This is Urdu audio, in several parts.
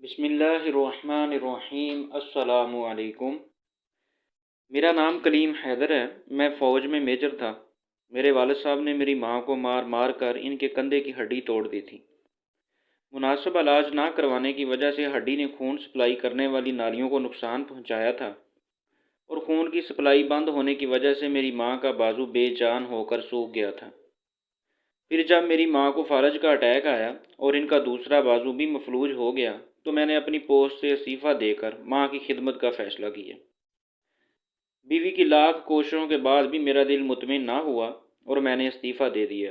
بسم اللہ الرحمن الرحیم۔ السلام علیکم۔ میرا نام کلیم حیدر ہے۔ میں فوج میں میجر تھا۔ میرے والد صاحب نے میری ماں کو مار مار کر ان کے کندھے کی ہڈی توڑ دی تھی۔ مناسب علاج نہ کروانے کی وجہ سے ہڈی نے خون سپلائی کرنے والی نالیوں کو نقصان پہنچایا تھا، اور خون کی سپلائی بند ہونے کی وجہ سے میری ماں کا بازو بے جان ہو کر سوکھ گیا تھا۔ پھر جب میری ماں کو فالج کا اٹیک آیا اور ان کا دوسرا بازو بھی مفلوج ہو گیا تو میں نے اپنی پوسٹ سے استعفیٰ دے کر ماں کی خدمت کا فیصلہ کیا۔ بیوی کی لاکھ کوششوں کے بعد بھی میرا دل مطمئن نہ ہوا اور میں نے استعفیٰ دے دیا۔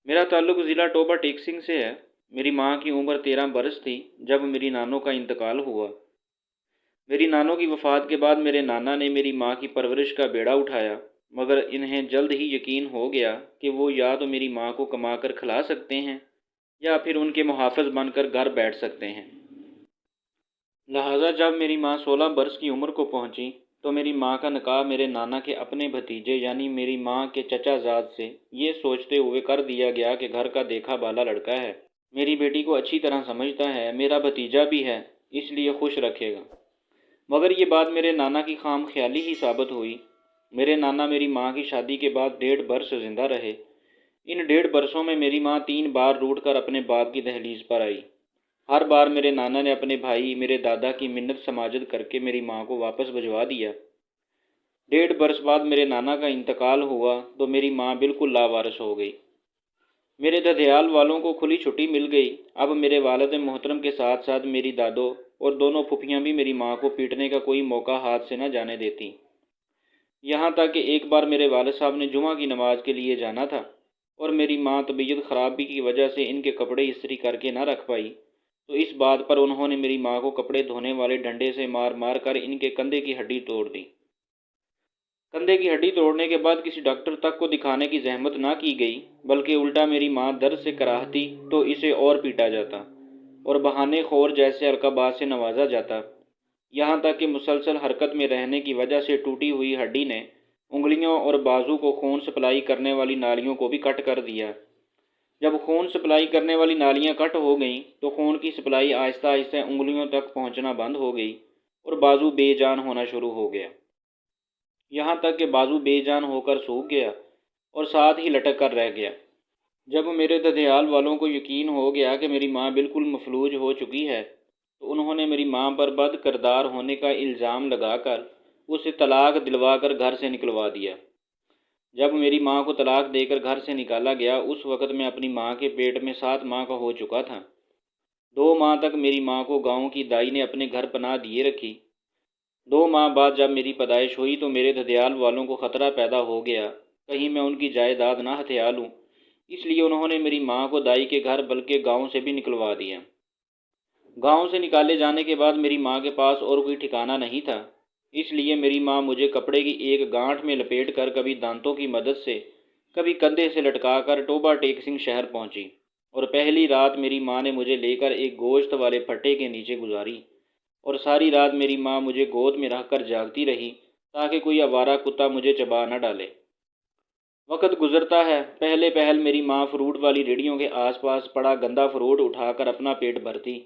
میرا تعلق ضلع ٹوبہ ٹیک سنگھ سے ہے۔ میری ماں کی عمر 13 برس تھی جب میری نانوں کا انتقال ہوا۔ میری نانوں کی وفات کے بعد میرے نانا نے میری ماں کی پرورش کا بیڑا اٹھایا، مگر انہیں جلد ہی یقین ہو گیا کہ وہ یا تو میری ماں کو کما کر کھلا سکتے ہیں یا پھر ان کے محافظ بن کر گھر بیٹھ سکتے ہیں۔ لہٰذا جب میری ماں 16 برس کی عمر کو پہنچی تو میری ماں کا نکاح میرے نانا کے اپنے بھتیجے یعنی میری ماں کے چچا زاد سے یہ سوچتے ہوئے کر دیا گیا کہ گھر کا دیکھا بالا لڑکا ہے، میری بیٹی کو اچھی طرح سمجھتا ہے، میرا بھتیجا بھی ہے، اس لیے خوش رکھے گا۔ مگر یہ بات میرے نانا کی خام خیالی ہی ثابت ہوئی۔ میرے نانا میری ماں کی شادی کے بعد 1.5 برس زندہ رہے۔ ان 1.5 برسوں میں میری ماں 3 بار روٹ کر اپنے باپ کی دہلیز پر آئی۔ ہر بار میرے نانا نے اپنے بھائی میرے دادا کی منت سماجت کر کے میری ماں کو واپس بھجوا دیا۔ 1.5 برس بعد میرے نانا کا انتقال ہوا تو میری ماں بالکل لاوارث ہو گئی۔ میرے ددیال والوں کو کھلی چھٹی مل گئی۔ اب میرے والد محترم کے ساتھ ساتھ میری دادو اور دونوں پھپھیاں بھی میری ماں کو پیٹنے کا کوئی موقع ہاتھ سے نہ جانے دیتی۔ یہاں تک کہ ایک بار میرے والد صاحب نے جمعہ کی نماز کے لیے جانا تھا اور میری ماں طبیعت خرابی کی وجہ سے ان کے کپڑے استری کر کے نہ رکھ پائی، تو اس بات پر انہوں نے میری ماں کو کپڑے دھونے والے ڈنڈے سے مار مار کر ان کے کندھے کی ہڈی توڑ دی۔ کندھے کی ہڈی توڑنے کے بعد کسی ڈاکٹر تک کو دکھانے کی زحمت نہ کی گئی، بلکہ الٹا میری ماں درد سے کراہتی تو اسے اور پیٹا جاتا اور بہانے خور جیسے القابات سے نوازا جاتا، یہاں تک کہ مسلسل حرکت میں رہنے کی وجہ سے ٹوٹی ہوئی ہڈی نے انگلیوں اور بازو کو خون سپلائی کرنے والی نالیوں کو بھی کٹ کر دیا۔ جب خون سپلائی کرنے والی نالیاں کٹ ہو گئیں تو خون کی سپلائی آہستہ آہستہ انگلیوں تک پہنچنا بند ہو گئی اور بازو بے جان ہونا شروع ہو گیا، یہاں تک کہ بازو بے جان ہو کر سوکھ گیا اور ساتھ ہی لٹک کر رہ گیا۔ جب میرے ددیال والوں کو یقین ہو گیا کہ میری ماں بالکل مفلوج ہو چکی ہے تو انہوں نے میری ماں پر بد کردار ہونے کا الزام لگا کر اسے طلاق دلوا کر گھر سے نکلوا دیا۔ جب میری ماں کو طلاق دے کر گھر سے نکالا گیا اس وقت میں اپنی ماں کے پیٹ میں 7 ماہ کا ہو چکا تھا۔ 2 ماہ تک میری ماں کو گاؤں کی دائی نے اپنے گھر پناہ دیے رکھی۔ 2 ماہ بعد جب میری پیدائش ہوئی تو میرے ددیال والوں کو خطرہ پیدا ہو گیا کہیں میں ان کی جائیداد نہ ہتھیا لوں، اس لیے انہوں نے میری ماں کو دائی کے گھر بلکہ گاؤں سے بھی نکلوا دیا۔ گاؤں سے نکالے جانے کے بعد میری ماں کے پاس اور کوئی ٹھکانہ نہیں تھا، اس لیے میری ماں مجھے کپڑے کی ایک گانٹھ میں لپیٹ کر کبھی دانتوں کی مدد سے کبھی کندھے سے لٹکا کر ٹوبہ ٹیک سنگھ شہر پہنچی، اور پہلی رات میری ماں نے مجھے لے کر ایک گوشت والے پھٹے کے نیچے گزاری، اور ساری رات میری ماں مجھے گود میں رکھ کر جاگتی رہی تاکہ کوئی آوارہ کتا مجھے چبا نہ ڈالے۔ وقت گزرتا ہے، پہلے پہل میری ماں فروٹ والی ریڑھیوں کے آس پاس پڑا گندا فروٹ اٹھا کر اپنا پیٹ بھرتی،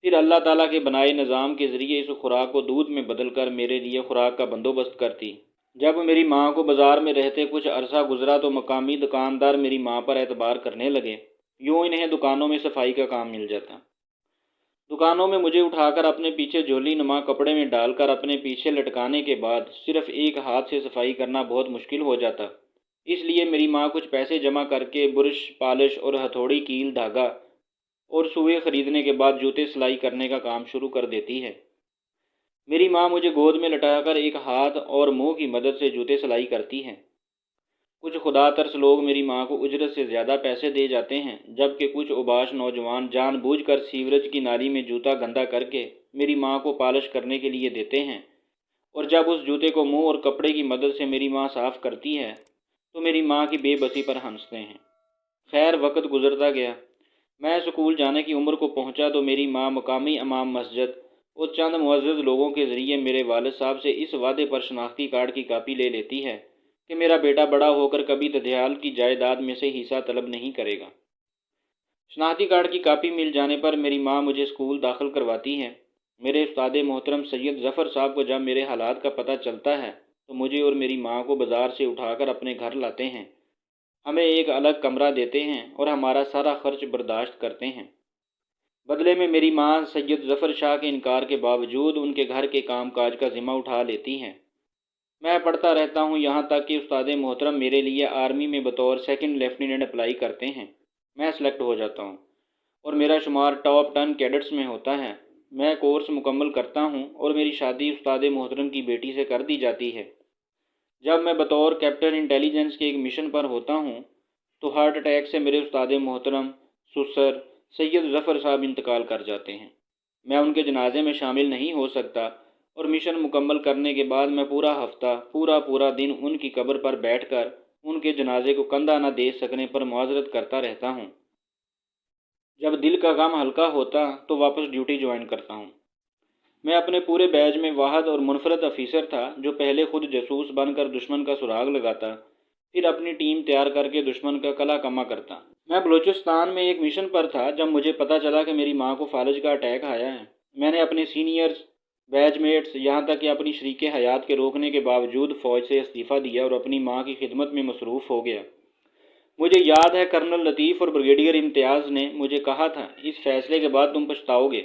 پھر اللہ تعالیٰ کے بنائے نظام کے ذریعے اس خوراک کو دودھ میں بدل کر میرے لیے خوراک کا بندوبست کرتی۔ جب میری ماں کو بازار میں رہتے کچھ عرصہ گزرا تو مقامی دکاندار میری ماں پر اعتبار کرنے لگے، یوں انہیں دکانوں میں صفائی کا کام مل جاتا۔ دکانوں میں مجھے اٹھا کر اپنے پیچھے جھولی نما کپڑے میں ڈال کر اپنے پیچھے لٹکانے کے بعد صرف ایک ہاتھ سے صفائی کرنا بہت مشکل ہو جاتا، اس لیے میری ماں کچھ پیسے جمع کر کے برش، پالش اور ہتھوڑی، کیل، دھاگا اور سوئے خریدنے کے بعد جوتے سلائی کرنے کا کام شروع کر دیتی ہے۔ میری ماں مجھے گود میں لٹا کر ایک ہاتھ اور منہ کی مدد سے جوتے سلائی کرتی ہے۔ کچھ خدا ترس لوگ میری ماں کو اجرت سے زیادہ پیسے دے جاتے ہیں، جبکہ کچھ اوباش نوجوان جان بوجھ کر سیوریج کی نالی میں جوتا گندا کر کے میری ماں کو پالش کرنے کے لیے دیتے ہیں، اور جب اس جوتے کو منہ اور کپڑے کی مدد سے میری ماں صاف کرتی ہے تو میری ماں کی بے بسی پر ہنستے ہیں۔ خیر، وقت گزرتا گیا۔ میں اسکول جانے کی عمر کو پہنچا تو میری ماں مقامی امام مسجد اور چند معزز لوگوں کے ذریعے میرے والد صاحب سے اس وعدے پر شناختی کارڈ کی کاپی لے لیتی ہے کہ میرا بیٹا بڑا ہو کر کبھی ددیال کی جائیداد میں سے حصہ طلب نہیں کرے گا۔ شناختی کارڈ کی کاپی مل جانے پر میری ماں مجھے اسکول داخل کرواتی ہے۔ میرے استاد محترم سید ظفر صاحب کو جب میرے حالات کا پتہ چلتا ہے تو مجھے اور میری ماں کو بازار سے اٹھا کر اپنے گھر لاتے ہیں، ہمیں ایک الگ کمرہ دیتے ہیں اور ہمارا سارا خرچ برداشت کرتے ہیں۔ بدلے میں میری ماں سید ظفر شاہ کے انکار کے باوجود ان کے گھر کے کام کاج کا ذمہ اٹھا لیتی ہیں۔ میں پڑھتا رہتا ہوں، یہاں تک کہ استاد محترم میرے لیے آرمی میں بطور سیکنڈ لیفٹیننٹ اپلائی کرتے ہیں۔ میں سلیکٹ ہو جاتا ہوں اور میرا شمار ٹاپ 10 کیڈٹس میں ہوتا ہے۔ میں کورس مکمل کرتا ہوں اور میری شادی استاد محترم کی بیٹی سے کر دی جاتی ہے۔ جب میں بطور کیپٹن انٹیلیجنس کے ایک مشن پر ہوتا ہوں تو ہارٹ اٹیک سے میرے استاد محترم سسر سید ظفر صاحب انتقال کر جاتے ہیں۔ میں ان کے جنازے میں شامل نہیں ہو سکتا اور مشن مکمل کرنے کے بعد میں پورا ہفتہ پورا دن ان کی قبر پر بیٹھ کر ان کے جنازے کو کندھا نہ دے سکنے پر معذرت کرتا رہتا ہوں۔ جب دل کا غم ہلکا ہوتا تو واپس ڈیوٹی جوائن کرتا ہوں۔ میں اپنے پورے بیچ میں واحد اور منفرد افیسر تھا جو پہلے خود جاسوس بن کر دشمن کا سراغ لگاتا، پھر اپنی ٹیم تیار کر کے دشمن کا کلا کما کرتا۔ میں بلوچستان میں ایک مشن پر تھا جب مجھے پتہ چلا کہ میری ماں کو فالج کا اٹیک آیا ہے۔ میں نے اپنے سینئرز، بیچ میٹس، یہاں تک کہ اپنی شریک حیات کے روکنے کے باوجود فوج سے استعفیٰ دیا اور اپنی ماں کی خدمت میں مصروف ہو گیا۔ مجھے یاد ہے کرنل لطیف اور بریگیڈیئر امتیاز نے مجھے کہا تھا، اس فیصلے کے بعد تم پچھتاؤ گے۔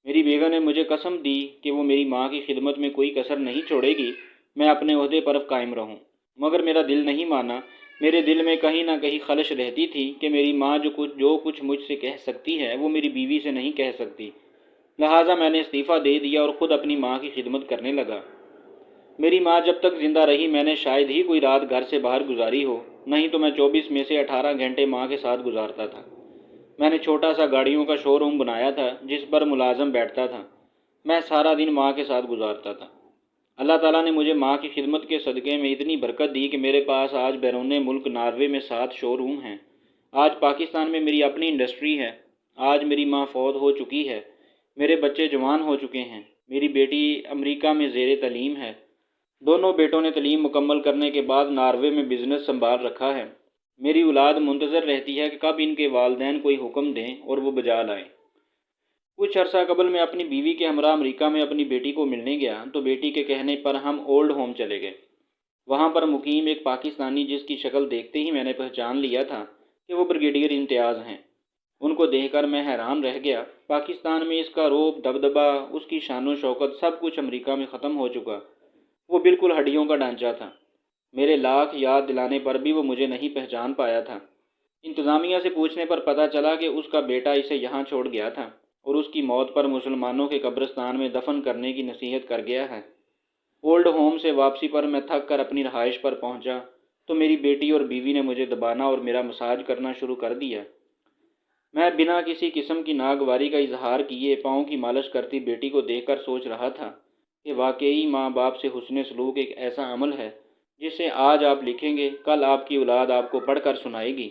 میری بیگم نے مجھے قسم دی کہ وہ میری ماں کی خدمت میں کوئی کسر نہیں چھوڑے گی، میں اپنے عہدے پر قائم رہوں۔ مگر میرا دل نہیں مانا۔ میرے دل میں کہیں نہ کہیں خلش رہتی تھی کہ میری ماں جو کچھ مجھ سے کہہ سکتی ہے وہ میری بیوی سے نہیں کہہ سکتی۔ لہٰذا میں نے استعفیٰ دے دیا اور خود اپنی ماں کی خدمت کرنے لگا۔ میری ماں جب تک زندہ رہی میں نے شاید ہی کوئی رات گھر سے باہر گزاری ہو، نہیں تو میں 24 میں سے 18 گھنٹے ماں کے ساتھ گزارتا تھا۔ میں نے چھوٹا سا گاڑیوں کا شو روم بنایا تھا جس پر ملازم بیٹھتا تھا۔ میں سارا دن ماں کے ساتھ گزارتا تھا۔ اللہ تعالیٰ نے مجھے ماں کی خدمت کے صدقے میں اتنی برکت دی کہ میرے پاس آج بیرون ملک ناروے میں 7 شو روم ہیں۔ آج پاکستان میں میری اپنی انڈسٹری ہے۔ آج میری ماں فوت ہو چکی ہے، میرے بچے جوان ہو چکے ہیں، میری بیٹی امریکہ میں زیر تعلیم ہے۔ دونوں بیٹوں نے تعلیم مکمل کرنے کے بعد ناروے میں بزنس سنبھال رکھا ہے۔ میری اولاد منتظر رہتی ہے کہ کب ان کے والدین کوئی حکم دیں اور وہ بجا لائیں۔ کچھ عرصہ قبل میں اپنی بیوی کے ہمراہ امریکہ میں اپنی بیٹی کو ملنے گیا تو بیٹی کے کہنے پر ہم اولڈ ہوم چلے گئے۔ وہاں پر مقیم ایک پاکستانی جس کی شکل دیکھتے ہی میں نے پہچان لیا تھا کہ وہ بریگیڈیئر امتیاز ہیں، ان کو دیکھ کر میں حیران رہ گیا۔ پاکستان میں اس کا روب، دبدبہ، اس کی شان و شوکت سب کچھ امریکہ میں ختم ہو چکا۔ وہ بالکل ہڈیوں کا ڈھانچہ تھا۔ میرے لاکھ یاد دلانے پر بھی وہ مجھے نہیں پہچان پایا تھا۔ انتظامیہ سے پوچھنے پر پتہ چلا کہ اس کا بیٹا اسے یہاں چھوڑ گیا تھا اور اس کی موت پر مسلمانوں کے قبرستان میں دفن کرنے کی نصیحت کر گیا ہے۔ اولڈ ہوم سے واپسی پر میں تھک کر اپنی رہائش پر پہنچا تو میری بیٹی اور بیوی نے مجھے دبانا اور میرا مساج کرنا شروع کر دیا۔ میں بنا کسی قسم کی ناگواری کا اظہار کیے پاؤں کی مالش کرتی بیٹی کو دیکھ کر سوچ رہا تھا کہ واقعی ماں باپ سے حسن سلوک ایک ایسا عمل ہے جسے آج آپ لکھیں گے، کل آپ کی اولاد آپ کو پڑھ کر سنائے گی۔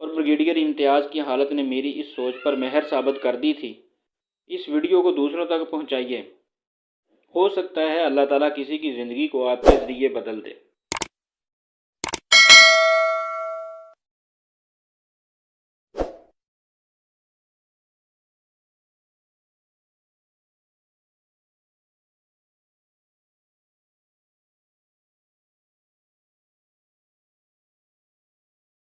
اور بریگیڈیئر امتیاز کی حالت نے میری اس سوچ پر مہر ثابت کر دی تھی۔ اس ویڈیو کو دوسروں تک پہنچائیے، ہو سکتا ہے اللہ تعالیٰ کسی کی زندگی کو آپ کے ذریعے بدل دے۔